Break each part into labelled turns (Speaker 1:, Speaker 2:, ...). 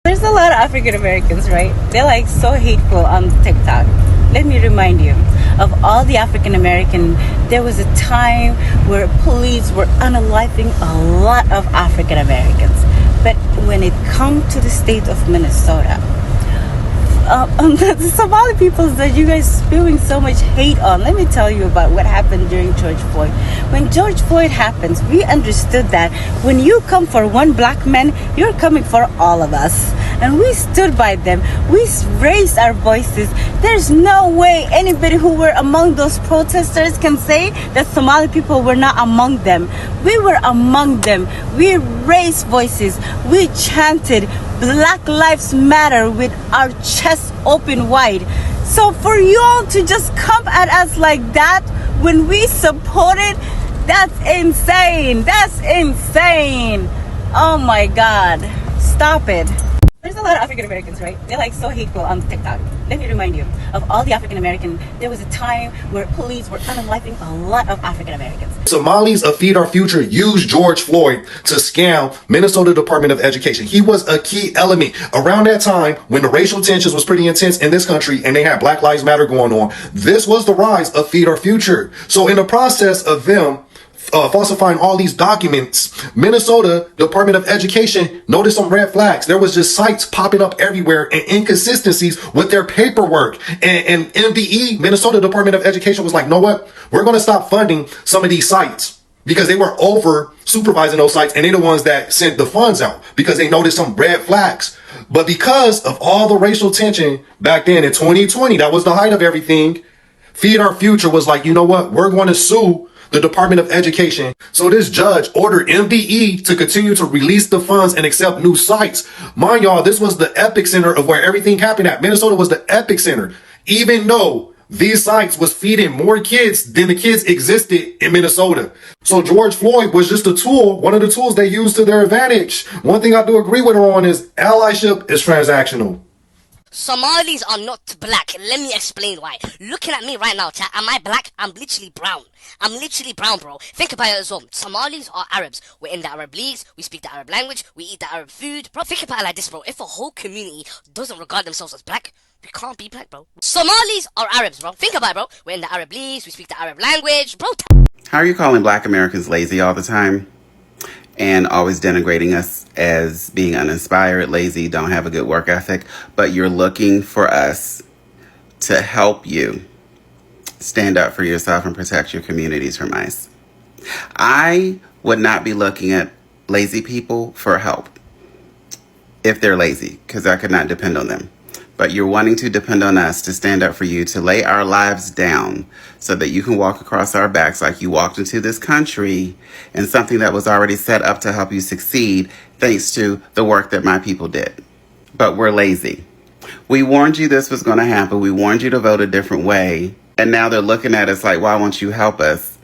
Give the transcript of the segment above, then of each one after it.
Speaker 1: There's a lot of African Americans, right? They're like so hateful on TikTok. Let me remind you of all the African American. There was a time where police were unaliving a lot of African Americans. But when it comes to the state of Minnesota, the Somali people that you guys spewing so much hate on. Let me tell you about what happened during George Floyd. When George Floyd happens, we understood that when you come for one black man, you're coming for all of us. And we stood by them. We raised our voices. There's no way anybody who were among those protesters can say that Somali people were not among them. We were among them. We raised voices. We chanted Black Lives Matter with our chest open wide. So for you all to just come at us like that when we supported, that's insane. That's insane. Oh my God. Stop it. There's a lot of African Americans, right? They're like so hateful on TikTok. Let me remind you of all the African American. There was a time where police were unaliving a lot of African Americans.
Speaker 2: Somalis of Feed Our Future used George Floyd to scam Minnesota Department of Education. He was a key element around that time when the racial tensions was pretty intense in this country and they had Black Lives Matter going on. This was the rise of Feed Our Future. So in the process of them falsifying all these documents, Minnesota Department of Education noticed some red flags. There was just sites popping up everywhere and inconsistencies with their paperwork. And MDE, Minnesota Department of Education, was like, know what? We're going to stop funding some of these sites because they were over supervising those sites and they're the ones that sent the funds out because they noticed some red flags. But because of all the racial tension back then in 2020, that was the height of everything. Feed Our Future was like, you know what? We're going to sue the Department of Education. So this judge ordered MDE to continue to release the funds and accept new sites. Mind y'all, this was the epicenter of where everything happened at. Minnesota was the epicenter, even though these sites was feeding more kids than the kids existed in Minnesota. So George Floyd was just a tool, one of the tools they used to their advantage. One thing I do agree with her on is allyship is transactional.
Speaker 3: Somalis are not black. Let me explain why. Looking at me right now, chat, am I black? I'm literally brown. I'm literally brown, bro. Think about it as well. Somalis are Arabs. We're in the Arab leagues. We speak the Arab language. We eat the Arab food. Bro, think about it like this, bro. If a whole community doesn't regard themselves as black, we can't be black, bro. Somalis are Arabs, bro. Think about it, bro. We're in the Arab leagues. We speak the Arab language. Bro,
Speaker 4: how are you calling black Americans lazy all the time? And always denigrating us as being uninspired, lazy, don't have a good work ethic, but you're looking for us to help you stand up for yourself and protect your communities from ICE. I would not be looking at lazy people for help if they're lazy, because I could not depend on them. But you're wanting to depend on us to stand up for you, to lay our lives down so that you can walk across our backs like you walked into this country and something that was already set up to help you succeed thanks to the work that my people did. But we're lazy. We warned you this was going to happen. We warned you to vote a different way. And now they're looking at us like, why won't you help us?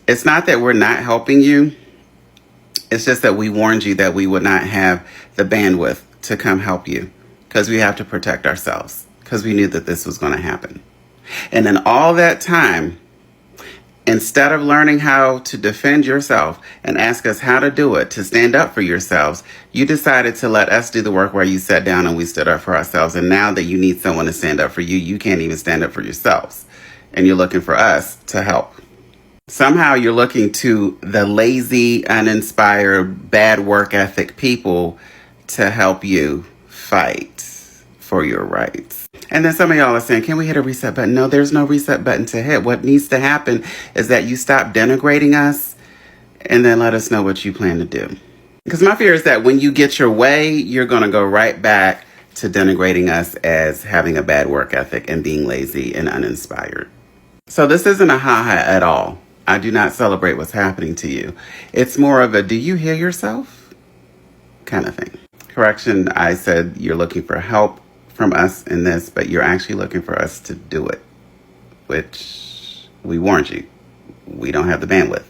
Speaker 4: It's not that we're not helping you. It's just that we warned you that we would not have the bandwidth to come help you. Because we have to protect ourselves, because we knew that this was going to happen. And in all that time, instead of learning how to defend yourself and ask us how to do it, to stand up for yourselves, you decided to let us do the work where you sat down and we stood up for ourselves. And now that you need someone to stand up for you, you can't even stand up for yourselves. And you're looking for us to help. Somehow you're looking to the lazy, uninspired, bad work ethic people to help you fight for your rights. And then some of y'all are saying, can we hit a reset button? No, there's no reset button to hit. What needs to happen is that you stop denigrating us and then let us know what you plan to do. Because my fear is that when you get your way, you're going to go right back to denigrating us as having a bad work ethic and being lazy and uninspired. So this isn't a ha-ha at all. I do not celebrate what's happening to you. It's more of a, do you hear yourself? Kind of thing. Correction, I said you're looking for help from us in this, but you're actually looking for us to do it, which we warned you. We don't have the bandwidth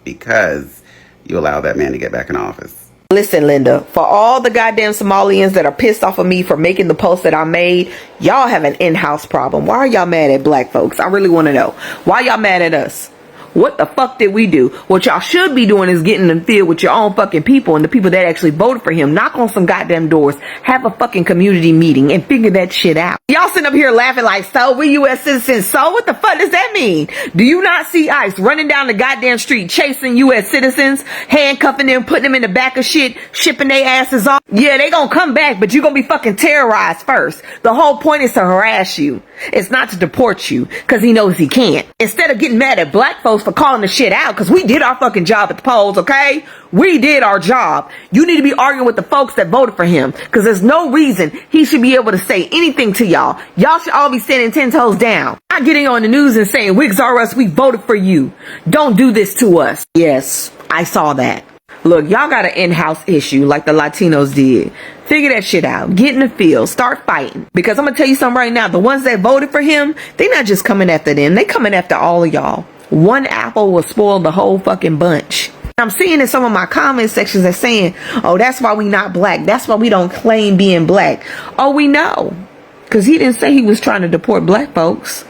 Speaker 4: because you allow that man to get back in office.
Speaker 5: Listen, Linda, for all the goddamn Somalians that are pissed off of me for making the post that I made, y'all have an in-house problem. Why are y'all mad at black folks? I really want to know. Why y'all mad at us? What the fuck did we do? What y'all should be doing is getting in the field with your own fucking people and the people that actually voted for him. Knock on some goddamn doors. Have a fucking community meeting and figure that shit out. Y'all sitting up here laughing like, so we U.S. citizens. So what the fuck does that mean? Do you not see ICE running down the goddamn street chasing U.S. citizens, handcuffing them, putting them in the back of shit, shipping their asses off? Yeah, they gonna come back, but you gonna be fucking terrorized first. The whole point is to harass you. It's not to deport you, because he knows he can't. Instead of getting mad at black folks for calling the shit out, because we did our fucking job at the polls, okay? We did our job. You need to be arguing with the folks that voted for him, because there's no reason he should be able to say anything to y'all. Y'all should all be standing 10 toes down. Not getting on the news and saying, wigs are us, we voted for you. Don't do this to us. Yes, I saw that. Look, y'all got an in-house issue like the Latinos did. Figure that shit out. Get in the field. Start fighting. Because I'm going to tell you something right now. The ones that voted for him, they not just coming after them. They coming after all of y'all. One apple will spoil the whole fucking bunch. I'm seeing in some of my comment sections that saying, oh, that's why we not black. That's why we don't claim being black. Oh, we know. Because he didn't say he was trying to deport black folks.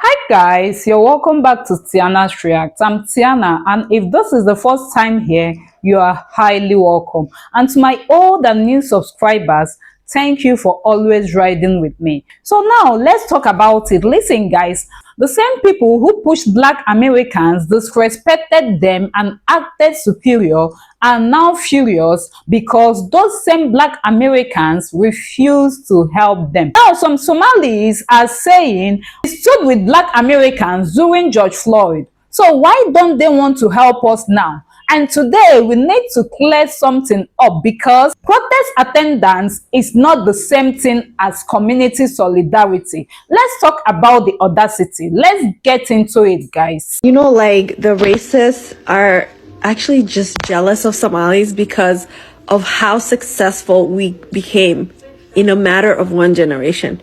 Speaker 6: Hi guys, you're welcome back to Tiana's React. I'm Tiana, and if this is the first time here, you are highly welcome. And to my old and new subscribers, thank you for always riding with me. So now let's talk about it. Listen guys, the same people who pushed black Americans, disrespected them and acted superior are now furious because those same black Americans refuse to help them. Now some Somalis are saying they stood with black Americans during George Floyd. So why don't they want to help us now? And today we need to clear something up because protest attendance is not the same thing as community solidarity. Let's talk about the audacity. Let's get into it, guys.
Speaker 7: You know, like the racists are actually just jealous of Somalis because of how successful we became in a matter of one generation.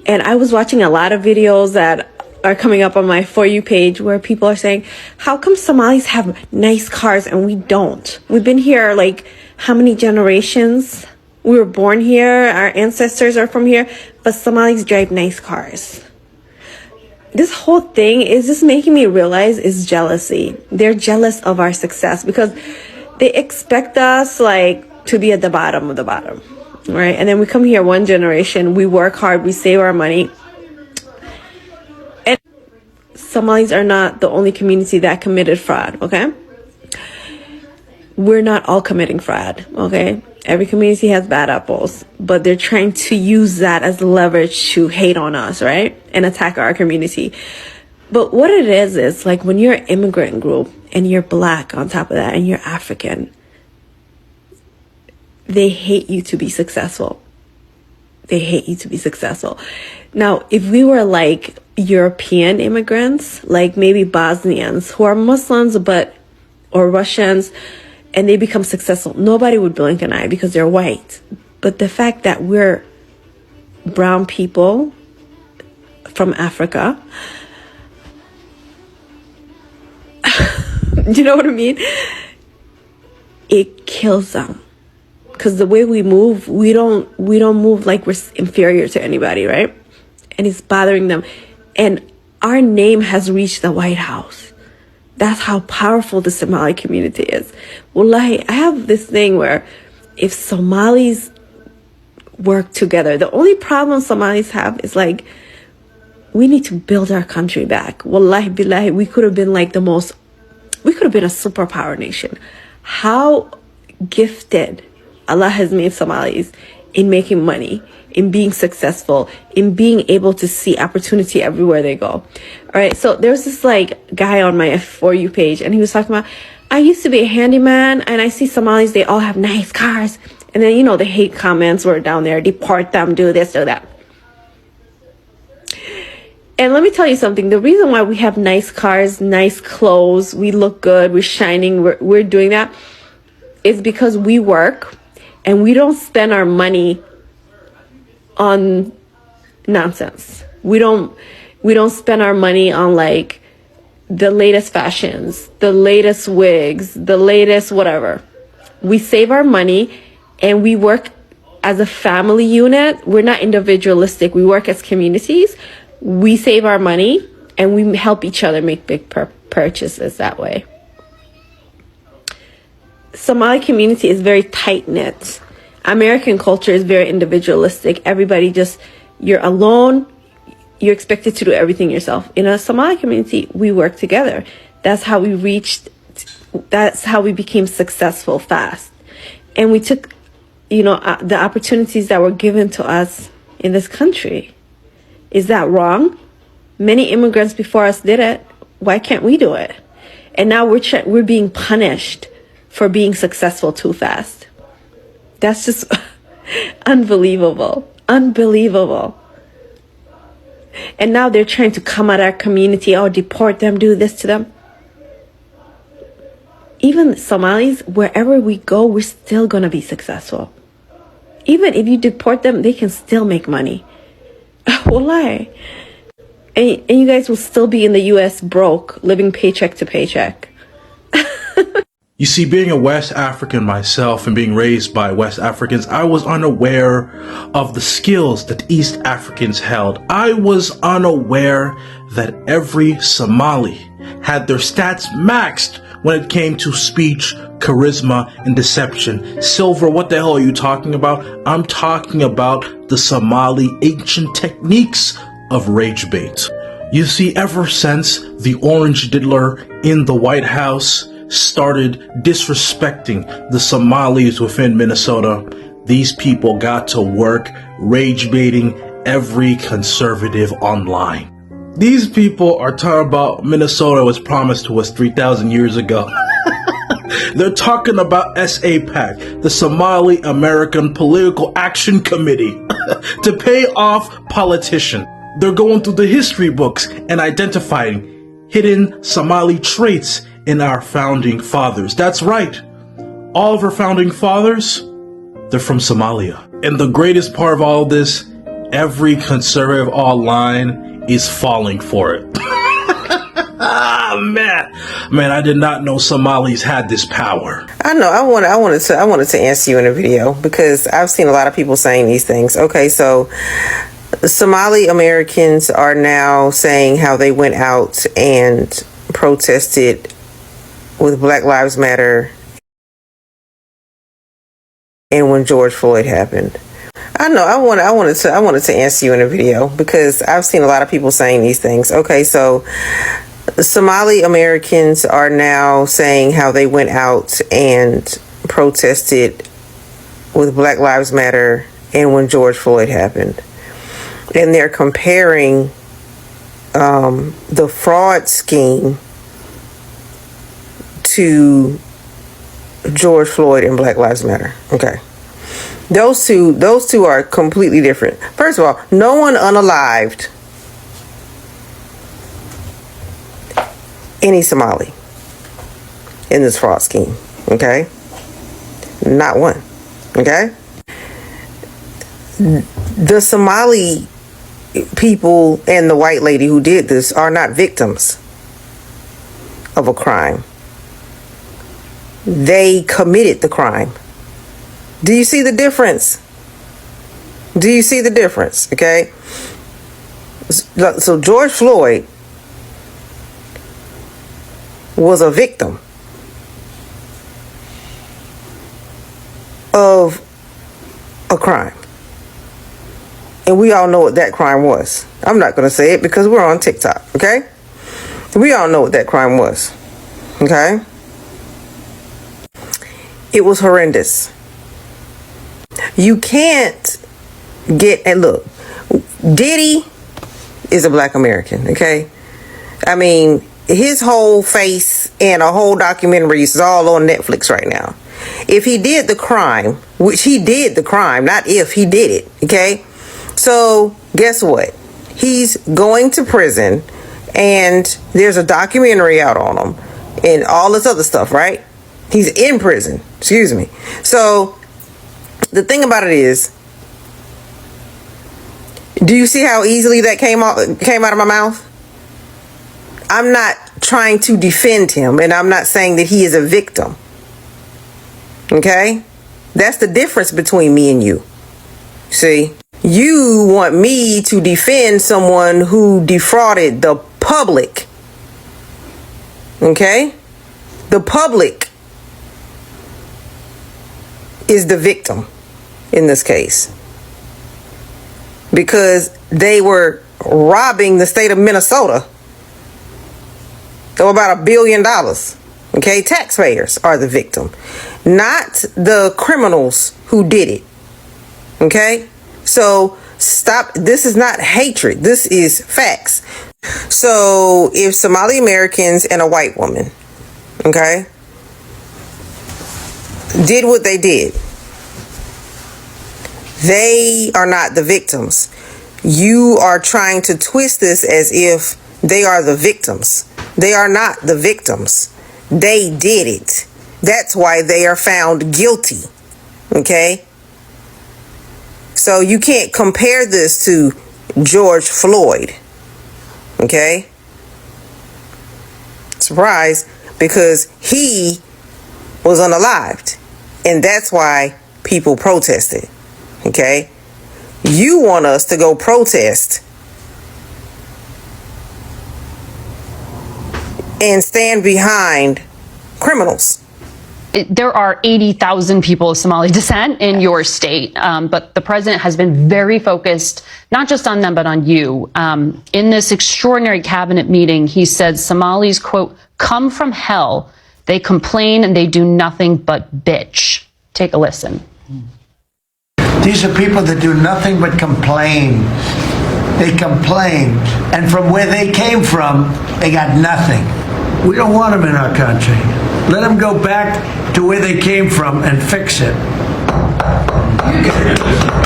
Speaker 7: And I was watching a lot of videos that are coming up on my For You page where people are saying, how come Somalis have nice cars and we don't? We've been here like how many generations? We were born here, our ancestors are from here, but Somalis drive nice cars. This whole thing is just making me realize is jealousy. They're jealous of our success because they expect us like to be at the bottom of the bottom, right? And then we come here one generation, we work hard, we save our money. Somalis are not the only community that committed fraud, okay? We're not all committing fraud, okay? Every community has bad apples, but they're trying to use that as leverage to hate on us, right? And attack our community. But what it is like when you're an immigrant group and you're black on top of that and you're African, they hate you to be successful. They hate you to be successful. Now, if we were like European immigrants, like maybe Bosnians who are Muslims or Russians, and they become successful, nobody would blink an eye because they're white. But the fact that we're brown people from Africa, do you know what I mean? It kills them. Because the way we move, we don't move like we're inferior to anybody, right? And it's bothering them. And our name has reached the White House. That's how powerful the Somali community is. Wallahi, I have this thing where if Somalis work together, the only problem Somalis have is like, we need to build our country back. Wallahi billahi, we could have been like we could have been a superpower nation. How gifted Allah has made Somalis in making money, in being successful, in being able to see opportunity everywhere they go. All right, so there's this like guy on my For You page, and he was talking about, I used to be a handyman, and I see Somalis, they all have nice cars. And then, you know, the hate comments were down there, deport them, do this, do that. And let me tell you something, the reason why we have nice cars, nice clothes, we look good, we're shining, we're doing that, is because we work and we don't spend our money on nonsense. We don't spend our money on like the latest fashions, the latest wigs, the latest whatever. We save our money and we work as a family unit. We're not individualistic. We work as communities. We save our money and we help each other make big purchases that way. Somali community is very tight-knit. American culture is very individualistic. Everybody just, you're alone, you're expected to do everything yourself. In a Somali community, we work together. That's how we became successful fast. And we took, the opportunities that were given to us in this country. Is that wrong? Many immigrants before us did it. Why can't we do it? And now we're being punished for being successful too fast. That's just unbelievable. Unbelievable. And now they're trying to come at our community, deport them, do this to them. Even Somalis, wherever we go, we're still going to be successful. Even if you deport them, they can still make money. Wallahi. And you guys will still be in the U.S. broke, living paycheck to paycheck.
Speaker 8: You see, being a West African myself and being raised by West Africans, I was unaware of the skills that East Africans held. I was unaware that every Somali had their stats maxed when it came to speech, charisma, and deception. Silver, what the hell are you talking about? I'm talking about the Somali ancient techniques of rage bait. You see, ever since the Orange Diddler in the White House started disrespecting the Somalis within Minnesota, these people got to work rage baiting every conservative online. These people are talking about Minnesota was promised to us 3,000 years ago. They're talking about SAPAC, the Somali American Political Action Committee, to pay off politicians. They're going through the history books and identifying hidden Somali traits in our founding fathers. That's right. All of our founding fathers, they're from Somalia. And the greatest part of all this, every conservative online is falling for it. Man, I did not know Somalis had this power.
Speaker 5: I know. I wanted to answer you in a video because I've seen a lot of people saying these things. Okay, so Somali Americans are now saying how they went out and protested with Black Lives Matter and when George Floyd happened. I know. I wanted to answer you in a video because I've seen a lot of people saying these things. Okay, so Somali Americans are now saying how they went out and protested with Black Lives Matter and when George Floyd happened. And they're comparing the fraud scheme to George Floyd and Black Lives Matter. Okay. Those two are completely different. First of all, no one unalived any Somali in this fraud scheme. Okay? Not one. Okay? The Somali people and the white lady who did this are not victims of a crime. They committed the crime. Do you see the difference? Do you see the difference? Okay. So George Floyd was a victim of a crime. And we all know what that crime was. I'm not going to say it because we're on TikTok. Okay. We all know what that crime was. Okay. It was horrendous. You can't and look, Diddy is a Black American, okay? I mean, his whole face and a whole documentary is all on Netflix right now. If he did the crime, which he did the crime, not if, he did it, okay? So guess what? He's going to prison and there's a documentary out on him and all this other stuff, right? He's in prison, excuse me. So the thing about it is, do you see how easily that came out of my mouth? I'm not trying to defend him, and I'm not saying that he is a victim. Okay? That's the difference between me and you. See? You want me to defend someone who defrauded the public. Okay? The public is the victim in this case, because they were robbing the state of Minnesota of about $1 billion. Okay? Taxpayers are the victim, not the criminals who did it. Okay? So stop. This is not hatred. This is facts. So if Somali Americans and a white woman, okay, did what they did, they are not the victims. You are trying to twist this as if they are the victims. They are not the victims. They did it. That's why they are found guilty. Okay? So you can't compare this to George Floyd. Okay? Surprise, because he was unalived. And that's why people protested. Okay? You want us to go protest and stand behind criminals.
Speaker 9: There are 80,000 people of Somali descent in your state, but the president has been very focused, not just on them, but on you. In this extraordinary cabinet meeting, he said Somalis, quote, come from hell. They complain and they do nothing but bitch. Take a listen.
Speaker 10: These are people that do nothing but complain. They complain. And from where they came from, they got nothing. We don't want them in our country. Let them go back to where they came from and fix it.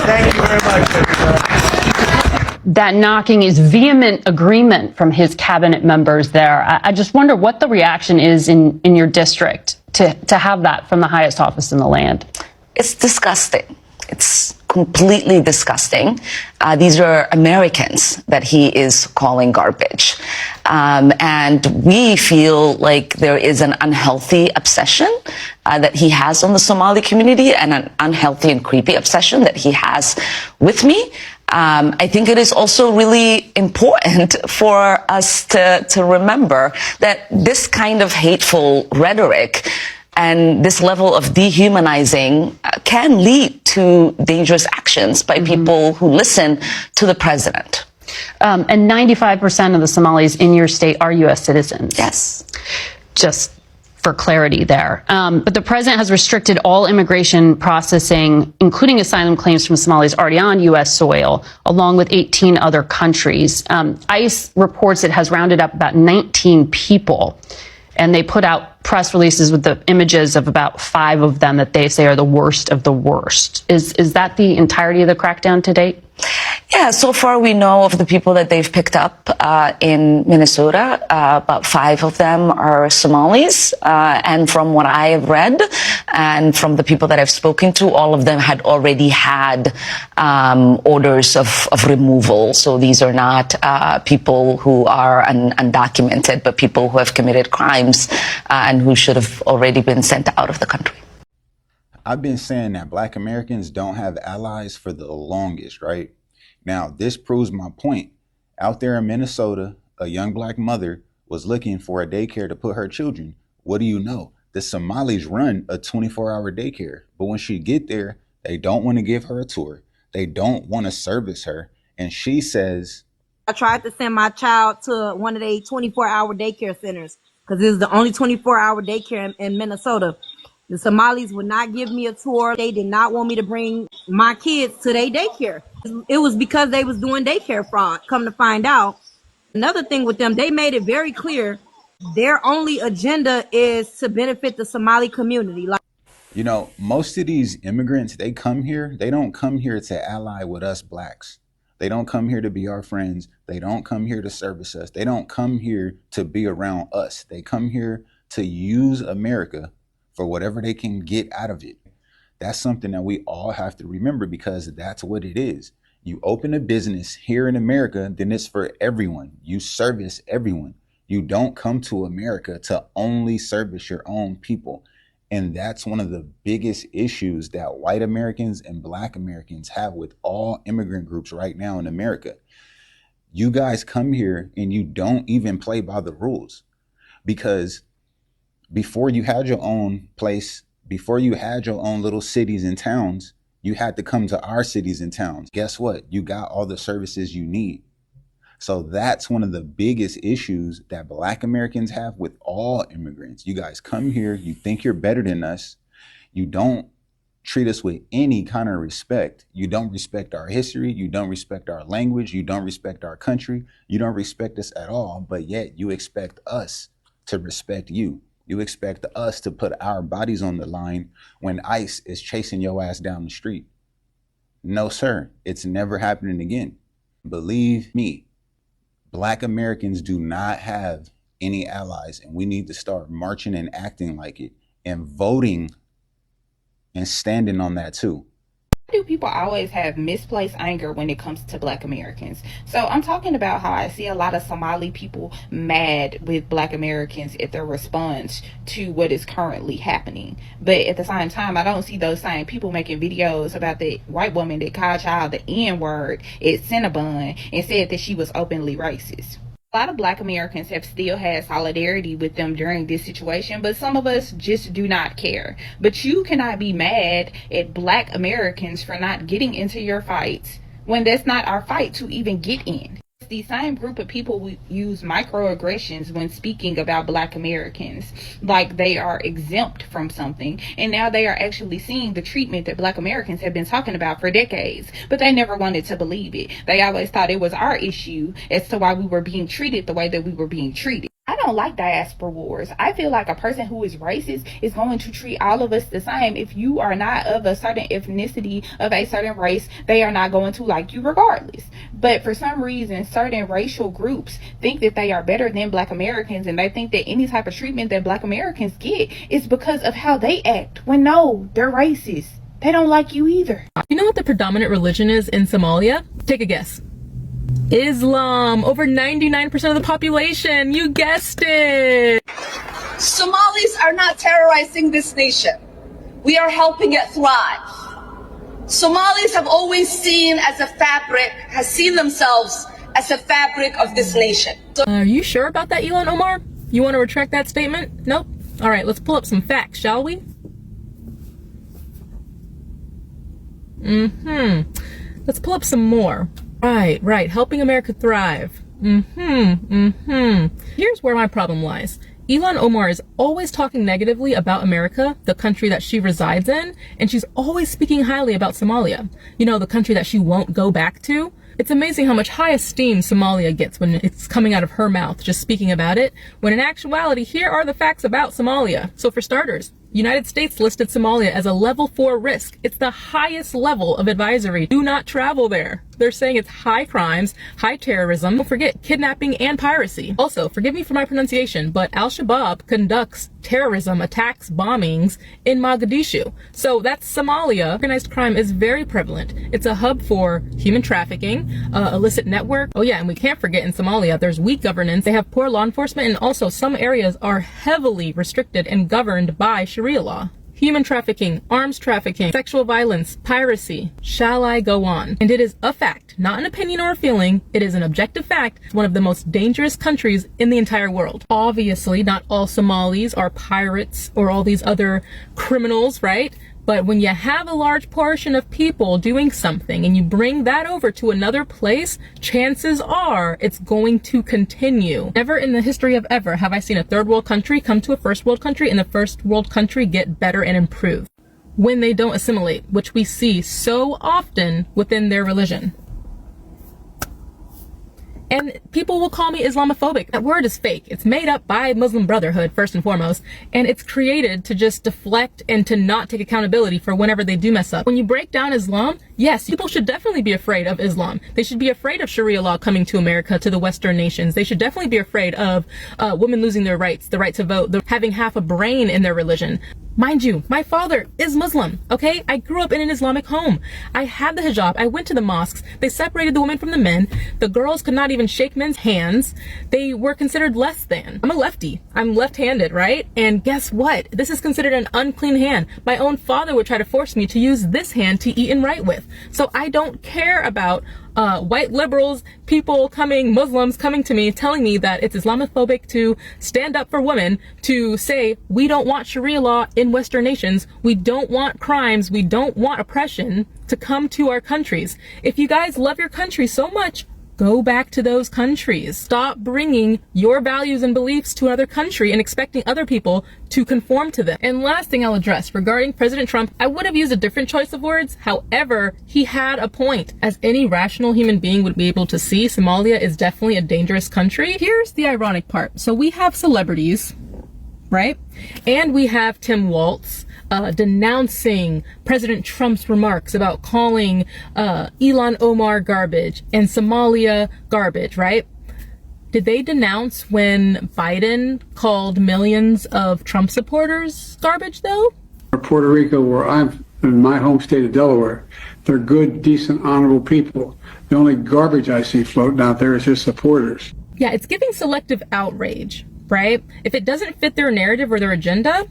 Speaker 10: Thank you very much.
Speaker 9: That knocking is vehement agreement from his cabinet members there. I just wonder what the reaction is in your district to have that from the highest office in the land.
Speaker 11: It's disgusting. It's completely disgusting. These are Americans that he is calling garbage. And we feel like there is an unhealthy obsession that he has on the Somali community, and an unhealthy and creepy obsession that he has with me. I think it is also really important for us to remember that this kind of hateful rhetoric and this level of dehumanizing can lead to dangerous actions by people who listen to the president.
Speaker 9: And 95% of the Somalis in your state are U.S. citizens.
Speaker 11: Yes.
Speaker 9: Just for clarity there. But the president has restricted all immigration processing, including asylum claims from Somalis already on U.S. soil, along with 18 other countries. ICE reports it has rounded up about 19 people, and they put out press releases with the images of about 5 of them that they say are the worst of the worst. Is that the entirety of the crackdown to date?
Speaker 11: Yeah, so far we know of the people that they've picked up in Minnesota. About 5 of them are Somalis. And from what I have read and from the people that I've spoken to, all of them had already had orders of removal. So these are not people who are undocumented, but people who have committed crimes and who should have already been sent out of the country.
Speaker 12: I've been saying that Black Americans don't have allies for the longest, right? Now, this proves my point. Out there in Minnesota, a young Black mother was looking for a daycare to put her children. What do you know? The Somalis run a 24-hour daycare. But when she get there, they don't want to give her a tour. They don't want to service her. And she says,
Speaker 13: I tried to send my child to one of the 24-hour daycare centers because this is the only 24-hour daycare in Minnesota. The Somalis would not give me a tour. They did not want me to bring my kids to their daycare. It was because they was doing daycare fraud. Come to find out, another thing with them, they made it very clear their only agenda is to benefit the Somali community.
Speaker 12: you know, most of these immigrants, they come here, they don't come here to ally with us Blacks. They don't come here to be our friends. They don't come here to service us. They don't come here to be around us. They come here to use America for whatever they can get out of it. That's something that we all have to remember, because that's what it is. You open a business here in America, then it's for everyone. You service everyone. You don't come to America to only service your own people. And that's one of the biggest issues that white Americans and Black Americans have with all immigrant groups right now in America. You guys come here and you don't even play by the rules, because before you had your own place, before you had your own little cities and towns, you had to come to our cities and towns. Guess what? You got all the services you need. So that's one of the biggest issues that Black Americans have with all immigrants. You guys come here, you think you're better than us. You don't treat us with any kind of respect. You don't respect our history. You don't respect our language. You don't respect our country. You don't respect us at all, but yet you expect us to respect you. You expect us to put our bodies on the line when ICE is chasing your ass down the street. No, sir, it's never happening again. Believe me, Black Americans do not have any allies, and we need to start marching and acting like it and voting and standing on that too.
Speaker 14: Do people always have misplaced anger when it comes to Black Americans? So I'm talking about how I see a lot of Somali people mad with Black Americans at their response to what is currently happening. But at the same time, I don't see those same people making videos about the white woman that called y'all the N-word at Cinnabon and said that she was openly racist. A lot of Black Americans have still had solidarity with them during this situation, but some of us just do not care. But you cannot be mad at Black Americans for not getting into your fights when that's not our fight to even get in. The same group of people who use microaggressions when speaking about Black Americans, like they are exempt from something, and now they are actually seeing the treatment that Black Americans have been talking about for decades, but they never wanted to believe it. They always thought it was our issue as to why we were being treated the way that we were being treated. I don't like diaspora wars. I feel like a person who is racist is going to treat all of us the same. If you are not of a certain ethnicity, of a certain race, they are not going to like you regardless. But for some reason, certain racial groups think that they are better than Black Americans, and they think that any type of treatment that Black Americans get is because of how they act, when no, they're racist. They don't like you either.
Speaker 15: You know what the predominant religion is in Somalia? Take a guess. Islam. Over 99% of the population. You guessed it.
Speaker 16: Somalis are not terrorizing this nation. We are helping it thrive. Somalis have always seen themselves as a fabric of this nation.
Speaker 15: Are you sure about that, Elon Omar? You want to retract that statement? Nope. All right, let's pull up some facts, shall we? Let's pull up some more. Right. Helping America thrive. Here's where my problem lies. Elon Omar is always talking negatively about America, the country that she resides in, and she's always speaking highly about Somalia. You know, the country that she won't go back to. It's amazing how much high esteem Somalia gets when it's coming out of her mouth, just speaking about it, when in actuality, here are the facts about Somalia. So for starters, United States listed Somalia as a level 4 risk. It's the highest level of advisory. Do not travel there. They're saying it's high crimes, high terrorism, don't forget kidnapping and piracy. Also, forgive me for my pronunciation, but Al-Shabaab conducts terrorism attacks, bombings in Mogadishu. So that's Somalia. Organized crime is very prevalent. It's a hub for human trafficking, illicit network. Oh yeah, and we can't forget in Somalia, there's weak governance. They have poor law enforcement, and also some areas are heavily restricted and governed by Sharia law. Human trafficking, arms trafficking, sexual violence, piracy. Shall I go on? And it is a fact, not an opinion or a feeling. It is an objective fact. It's one of the most dangerous countries in the entire world. Obviously, not all Somalis are pirates or all these other criminals, right? But when you have a large portion of people doing something and you bring that over to another place, chances are it's going to continue. Never in the history of ever have I seen a third world country come to a first world country and the first world country get better and improve when they don't assimilate, which we see so often within their religion. And people will call me Islamophobic. That word is fake. It's made up by Muslim Brotherhood, first and foremost, and it's created to just deflect and to not take accountability for whenever they do mess up. When you break down Islam, yes, people should definitely be afraid of Islam. They should be afraid of Sharia law coming to America, to the Western nations. They should definitely be afraid of women losing their rights, the right to vote, having half a brain in their religion. Mind you, my father is Muslim, okay? I grew up in an Islamic home. I had the hijab. I went to the mosques. They separated the women from the men. The girls could not even shake men's hands. They were considered less than. I'm a lefty. I'm left-handed, right? And guess what? This is considered an unclean hand. My own father would try to force me to use this hand to eat and write with. So I don't care about white liberals, people coming, Muslims coming to me, telling me that it's Islamophobic to stand up for women, to say we don't want Sharia law in Western nations, we don't want crimes, we don't want oppression to come to our countries. If you guys love your country so much, go back to those countries. Stop bringing your values and beliefs to another country and expecting other people to conform to them. And last thing I'll address regarding President Trump, I would have used a different choice of words. However, he had a point. As any rational human being would be able to see, Somalia is definitely a dangerous country. Here's the ironic part. So we have celebrities, right? And we have Tim Waltz denouncing President Trump's remarks about calling Ilhan Omar garbage and Somalia garbage, right? Did they denounce when Biden called millions of Trump supporters garbage, though?
Speaker 17: Puerto Rico, where I'm in my home state of Delaware, they're good, decent, honorable people. The only garbage I see floating out there is his supporters.
Speaker 15: Yeah, it's giving selective outrage, right? If it doesn't fit their narrative or their agenda,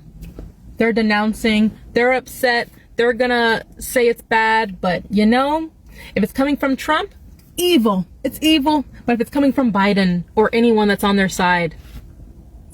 Speaker 15: they're denouncing, they're upset, they're gonna say it's bad, but you know, if it's coming from Trump, evil. It's evil. But if it's coming from Biden or anyone that's on their side,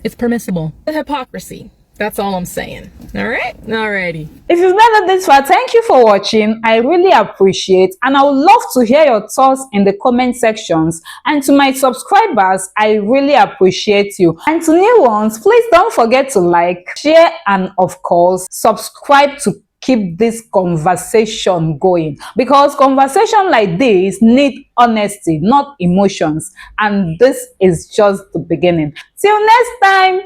Speaker 15: it's permissible. The hypocrisy. That's all I'm saying. All right? Alrighty.
Speaker 6: If you've made it this far, thank you for watching. I really appreciate, and I would love to hear your thoughts in the comment sections. And to my subscribers, I really appreciate you. And to new ones, please don't forget to like, share, and of course, subscribe to keep this conversation going, because conversation like this need honesty, not emotions, and this is just the beginning. Till next time.